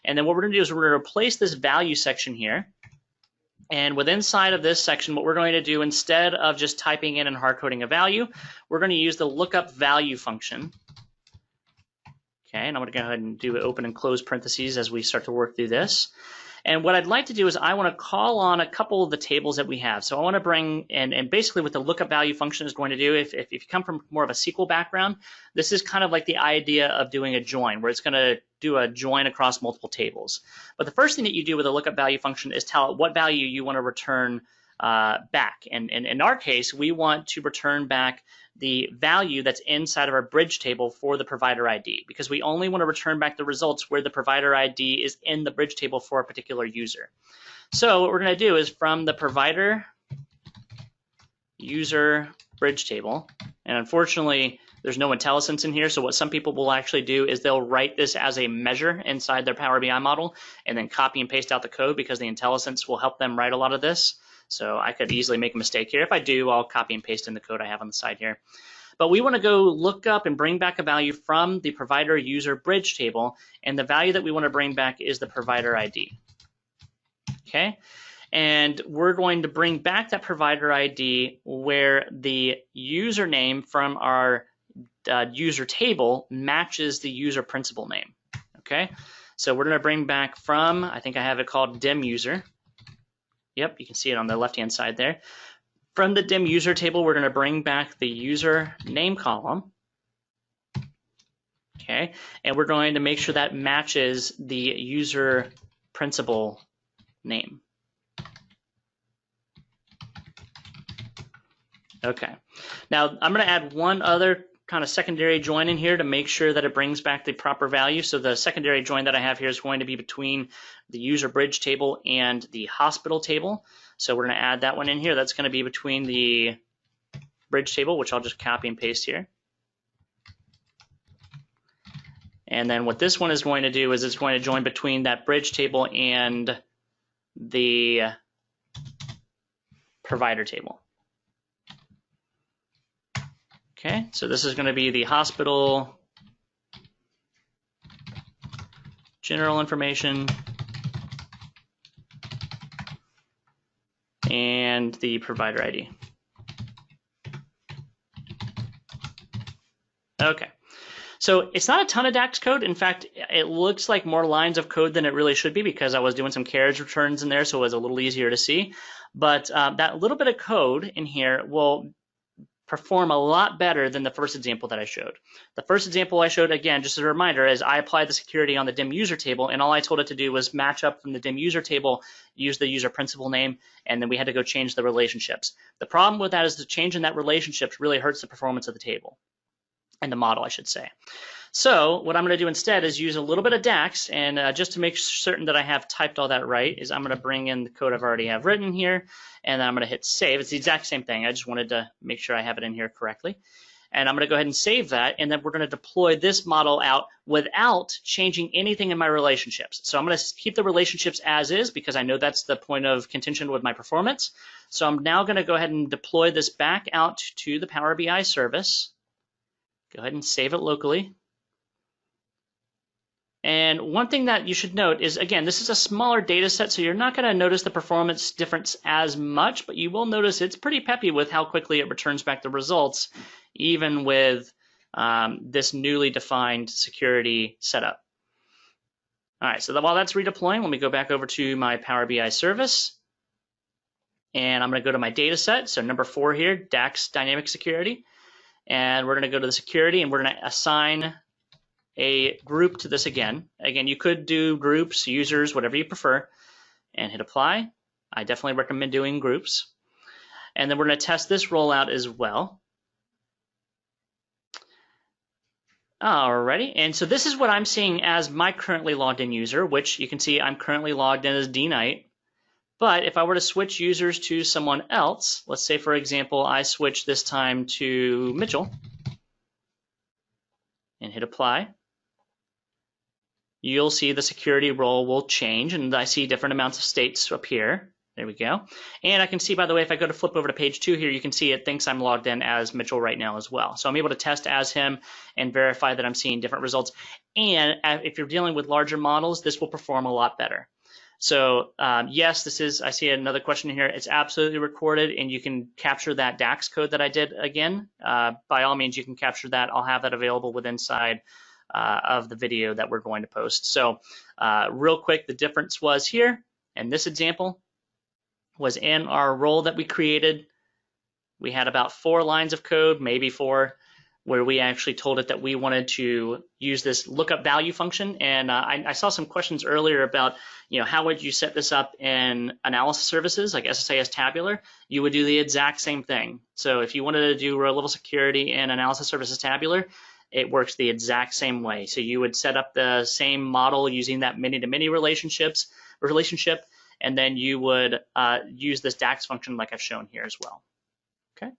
And then what we're going to do is we're going to replace this value section here. And within inside of this section, what we're going to do, instead of just typing in and hard coding a value, we're going to use the lookup value function. Okay, and I'm going to go ahead and do open and close parentheses as we start to work through this. And what I'd like to do is I want to call on a couple of the tables that we have. So I want to bring, and basically what the lookup value function is going to do, if you come from more of a SQL background, this is kind of like the idea of doing a join, where it's going to do a join across multiple tables. But the first thing that you do with a lookup value function is tell it what value you want to return back. And in our case, we want to return back the value that's inside of our bridge table for the provider ID, because we only want to return back the results where the provider ID is in the bridge table for a particular user. So what we're going to do is from the provider user bridge table, and unfortunately there's no IntelliSense in here, so what some people will actually do is they'll write this as a measure inside their Power BI model and then copy and paste out the code, because the IntelliSense will help them write a lot of this. So I could easily make a mistake here. If I do, I'll copy and paste in the code I have on the side here. But we want to go look up and bring back a value from the provider user bridge table, and the value that we want to bring back is the provider ID. Okay, and we're going to bring back that provider ID where the username from our user table matches the user principal name. Okay, so we're going to bring back from, I think I have it called dim user. Yep, you can see it on the left-hand side there. From the dim user table, we're going to bring back the user name column. Okay, and we're going to make sure that matches the user principal name. Okay, now I'm going to add one other kind of secondary join in here to make sure that it brings back the proper value. So the secondary join that I have here is going to be between the user bridge table and the hospital table. So we're going to add that one in here. That's going to be between the bridge table, which I'll just copy and paste here. And then what this one is going to do is it's going to join between that bridge table and the provider table. Okay, so this is going to be the hospital general information, and the provider ID. Okay. So it's not a ton of DAX code. In fact, it looks like more lines of code than it really should be because I was doing some carriage returns in there, so it was a little easier to see. But that little bit of code in here will perform a lot better than the first example that I showed. The first example I showed, again, just as a reminder, is I applied the security on the DIM user table, and all I told it to do was match up from the DIM user table, use the user principal name, and then we had to go change the relationships. The problem with that is the change in that relationships really hurts the performance of the table, and the model, I should say. So what I'm going to do instead is use a little bit of DAX, and just to make certain that I have typed all that right, is I'm going to bring in the code I've already have written here, and then I'm going to hit save. It's the exact same thing. I just wanted to make sure I have it in here correctly. And I'm going to go ahead and save that, and then we're going to deploy this model out without changing anything in my relationships. So I'm going to keep the relationships as is because I know that's the point of contention with my performance. So I'm now going to go ahead and deploy this back out to the Power BI service. Go ahead and save it locally. And one thing that you should note is, again, this is a smaller data set, so you're not going to notice the performance difference as much, but you will notice it's pretty peppy with how quickly it returns back the results, even with this newly defined security setup. All right, so while that's redeploying, let me go back over to my Power BI service. And I'm going to go to my data set, so number 4 here, DAX Dynamic Security. And we're going to go to the security, and we're going to assign a group to this again. Again, you could do groups, users, whatever you prefer, and hit apply. I definitely recommend doing groups. And then we're going to test this rollout as well. Alrighty, and so this is what I'm seeing as my currently logged in user, which you can see I'm currently logged in as DKnight. But if I were to switch users to someone else, let's say, for example, I switch this time to Mitchell and hit apply, you'll see the security role will change, and I see different amounts of states appear. There we go. And I can see, by the way, if I go to flip over to page 2 here, you can see it thinks I'm logged in as Mitchell right now as well. So I'm able to test as him and verify that I'm seeing different results. And if you're dealing with larger models, this will perform a lot better. So yes, this is, I see another question here. It's absolutely recorded, and you can capture that DAX code that I did again. By all means, you can capture that. I'll have that available within inside of the video that we're going to post. So real quick, the difference was here, and this example was in our role that we created. We had about 4 lines of code, maybe 4, where we actually told it that we wanted to use this lookup value function. And I saw some questions earlier about, how would you set this up in analysis services like SSIS Tabular? You would do the exact same thing. So if you wanted to do row level security in analysis services Tabular, it works the exact same way. So you would set up the same model using that many-to-many relationship, and then you would use this DAX function like I've shown here as well. Okay.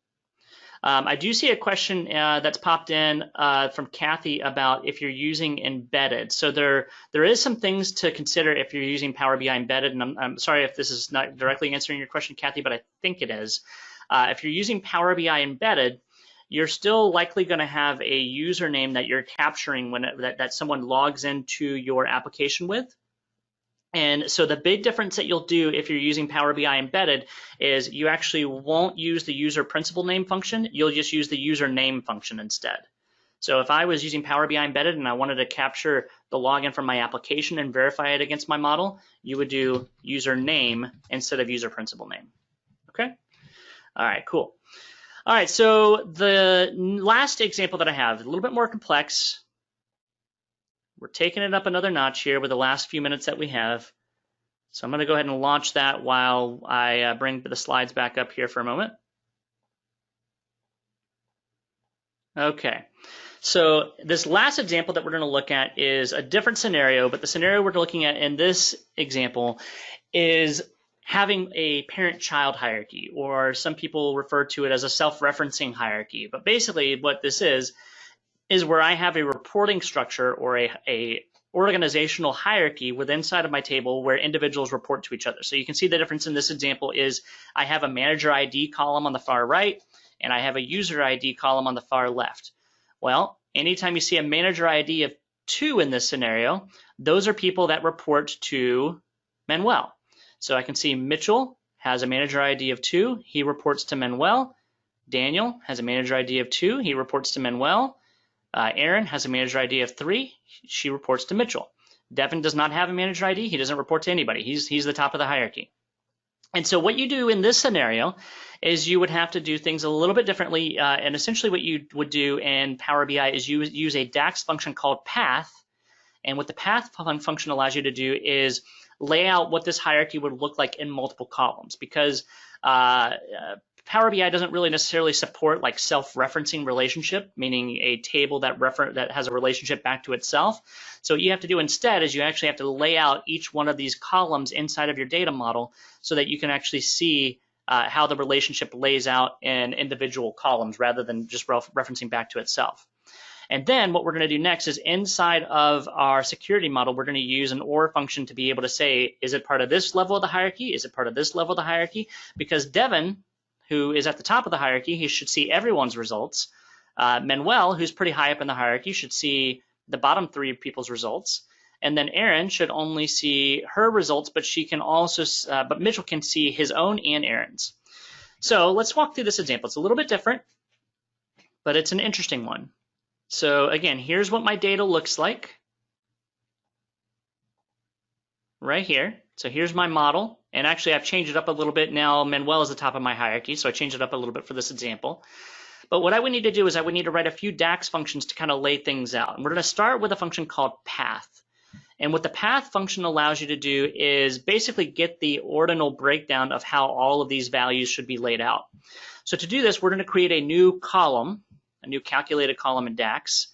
I do see a question that's popped in from Kathy about if you're using embedded. So there is some things to consider if you're using Power BI embedded, and I'm sorry if this is not directly answering your question, Kathy, but I think it is. If you're using Power BI embedded, you're still likely going to have a username that you're capturing when that someone logs into your application with. And so the big difference that you'll do if you're using Power BI embedded is you actually won't use the user principal name function. You'll just use the username function instead. So if I was using Power BI embedded and I wanted to capture the login from my application and verify it against my model, you would do username instead of user principal name. Okay? All right, cool. All right, so the last example that I have, a little bit more complex. We're taking it up another notch here with the last few minutes that we have. So I'm going to go ahead and launch that while I bring the slides back up here for a moment. Okay, so this last example that we're going to look at is a different scenario, but the scenario we're looking at in this example is having a parent-child hierarchy, or some people refer to it as a self-referencing hierarchy. But basically what this is where I have a reporting structure or a organizational hierarchy within inside of my table where individuals report to each other. So you can see the difference in this example is I have a manager ID column on the far right, and I have a user ID column on the far left. Well, anytime you see a manager ID of 2 in this scenario, those are people that report to Manuel. So I can see Mitchell has a manager ID of 2. He reports to Manuel. Daniel has a manager ID of 2. He reports to Manuel. Aaron has a manager ID of 3. She reports to Mitchell. Devin does not have a manager ID. He doesn't report to anybody. He's the top of the hierarchy. And so what you do in this scenario is you would have to do things a little bit differently. And essentially what you would do in Power BI is you use a DAX function called path. And what the path function allows you to do is lay out what this hierarchy would look like in multiple columns, because Power BI doesn't really necessarily support like self-referencing relationship, meaning a table that has a relationship back to itself. So what you have to do instead is you actually have to lay out each one of these columns inside of your data model so that you can actually see how the relationship lays out in individual columns rather than just referencing back to itself. And then what we're going to do next is inside of our security model, we're going to use an OR function to be able to say, is it part of this level of the hierarchy? Is it part of this level of the hierarchy? Because Devin, who is at the top of the hierarchy, he should see everyone's results. Manuel, who's pretty high up in the hierarchy, should see the bottom 3 people's results. And then Aaron should only see her results, but she can also, but Mitchell can see his own and Aaron's. So let's walk through this example. It's a little bit different, but it's an interesting one. So again, here's what my data looks like right here. So here's my model. And actually, I've changed it up a little bit now. Manuel is the top of my hierarchy, so I changed it up a little bit for this example. But what I would need to do is I would need to write a few DAX functions to kind of lay things out. And we're going to start with a function called path. And what the path function allows you to do is basically get the ordinal breakdown of how all of these values should be laid out. So to do this, we're going to create a new column, a new calculated column in DAX.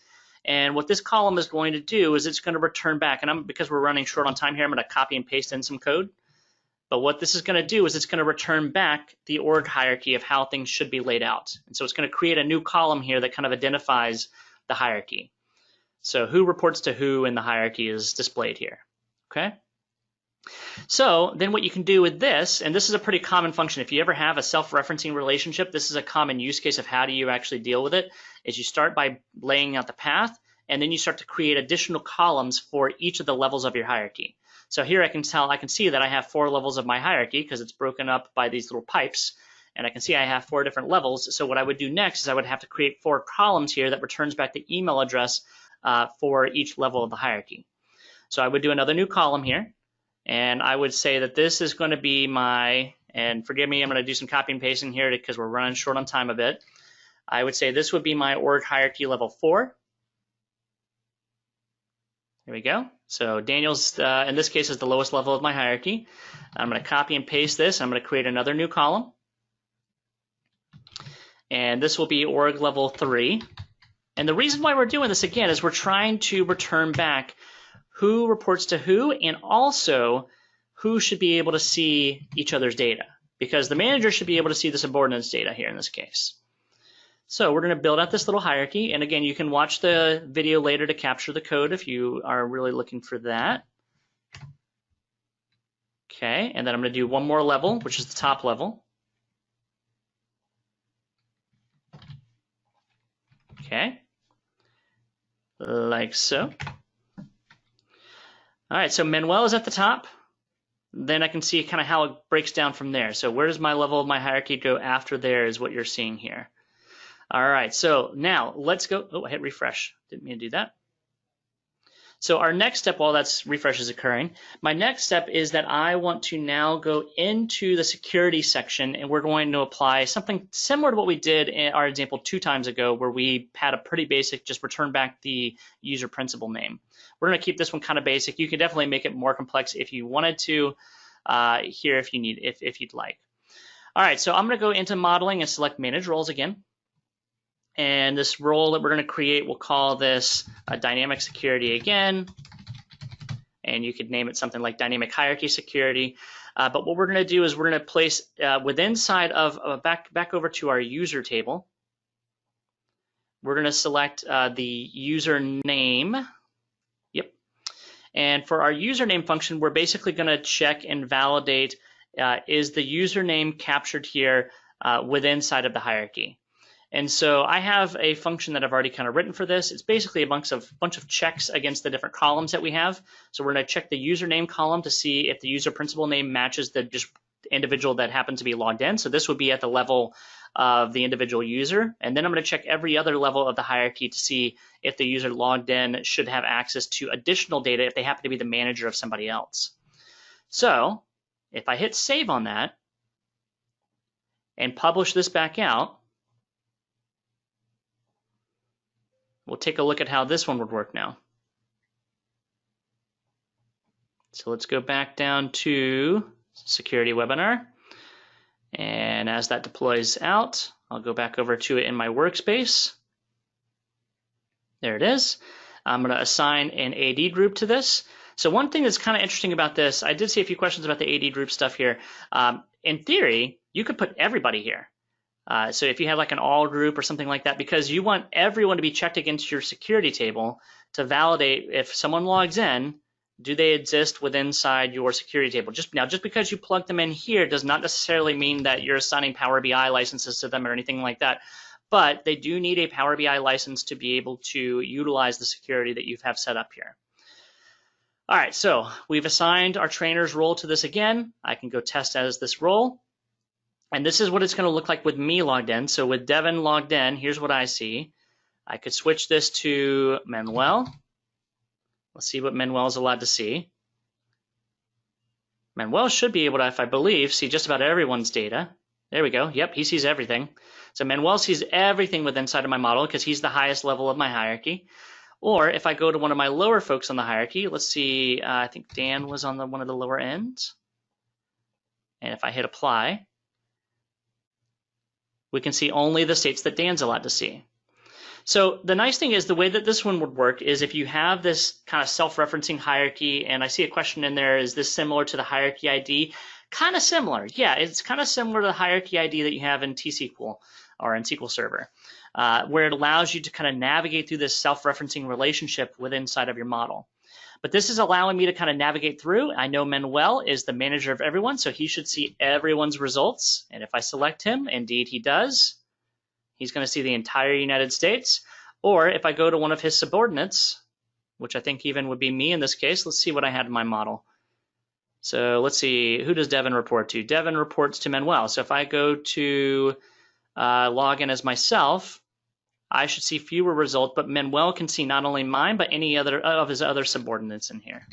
And what this column is going to do is it's going to return back. And because we're running short on time here, I'm going to copy and paste in some code. But what this is going to do is it's going to return back the org hierarchy of how things should be laid out. And so it's going to create a new column here that kind of identifies the hierarchy. So who reports to who in the hierarchy is displayed here. Okay. So then what you can do with this, and this is a pretty common function. If you ever have a self-referencing relationship, this is a common use case of how do you actually deal with it, is you start by laying out the path, and then you start to create additional columns for each of the levels of your hierarchy. So here I can see that I have 4 levels of my hierarchy because it's broken up by these little pipes, and I can see I have 4 different levels. So what I would do next is I would have to create 4 columns here that returns back the email address for each level of the hierarchy. So I would do another new column here. And I would say that this is going to be my, and forgive me, I'm going to do some copy and pasting here because we're running short on time a bit. I would say this would be my org hierarchy level 4. Here we go. So Daniel's, in this case, is the lowest level of my hierarchy. I'm going to copy and paste this. I'm going to create another new column. And this will be org level 3. And the reason why we're doing this, again, is we're trying to return back who reports to who, and also who should be able to see each other's data, because the manager should be able to see the subordinates' data here in this case. So we're going to build out this little hierarchy, and again, you can watch the video later to capture the code if you are really looking for that. Okay, and then I'm going to do one more level, which is the top level. Okay, like so. All right, so Manuel is at the top. Then I can see kind of how it breaks down from there. So where does my level of my hierarchy go after there is what you're seeing here. All right, so now let's go. Oh, I hit refresh. Didn't mean to do that. So our next step, while that refresh is occurring, my next step is that I want to now go into the security section, and we're going to apply something similar to what we did in our example 2 times ago, where we had a pretty basic, just return back the user principal name. We're going to keep this one kind of basic. You can definitely make it more complex if you wanted to here if you need, if you'd like. All right, so I'm going to go into modeling and select manage roles again. And this role that we're going to create, we'll call this dynamic security again. And you could name it something like dynamic hierarchy security. But what we're going to do is we're going to place within side of back over to our user table. We're going to select the username. Yep. And for our username function, we're basically going to check and validate is the username captured here within side of the hierarchy. And so I have a function that I've already kind of written for this. It's basically a bunch of checks against the different columns that we have. So we're going to check the username column to see if the user principal name matches the just individual that happens to be logged in. So this would be at the level of the individual user. And then I'm going to check every other level of the hierarchy to see if the user logged in should have access to additional data if they happen to be the manager of somebody else. So if I hit save on that and publish this back out, we'll take a look at how this one would work now. So let's go back down to security webinar. And as that deploys out, I'll go back over to it in my workspace. There it is. I'm going to assign an AD group to this. So one thing that's kind of interesting about this, I did see a few questions about the AD group stuff here. In theory, you could put everybody here. So if you have like an all group or something like that, because you want everyone to be checked against your security table to validate if someone logs in, do they exist within inside your security table? Just because you plug them in here does not necessarily mean that you're assigning Power BI licenses to them or anything like that. But they do need a Power BI license to be able to utilize the security that you have set up here. All right, so we've assigned our trainer's role to this again. I can go test as this role. And this is what it's going to look like with me logged in. So with Devin logged in, here's what I see. I could switch this to Manuel. Let's see what Manuel is allowed to see. Manuel should be able to, if I believe, see just about everyone's data. There we go. Yep, he sees everything. So Manuel sees everything within inside of my model because he's the highest level of my hierarchy. Or if I go to one of my lower folks on the hierarchy, let's see, I think Dan was on one of the lower ends. And if I hit apply, we can see only the states that Dan's allowed to see. So the nice thing is the way that this one would work is if you have this kind of self-referencing hierarchy, and I see a question in there, is this similar to the hierarchy ID? Kind of similar. Yeah, it's kind of similar to the hierarchy ID that you have in T-SQL or in SQL Server, where it allows you to kind of navigate through this self-referencing relationship within inside of your model. But this is allowing me to kind of navigate through. I know Manuel is the manager of everyone, so he should see everyone's results. And if I select him, indeed he does. He's going to see the entire United States. Or if I go to one of his subordinates, which I think even would be me in this case, let's see what I had in my model. So let's see, who does Devin report to? Devin reports to Manuel. So if I go to log in as myself, I should see fewer results, but Manuel can see not only mine, but any other of his other subordinates in here.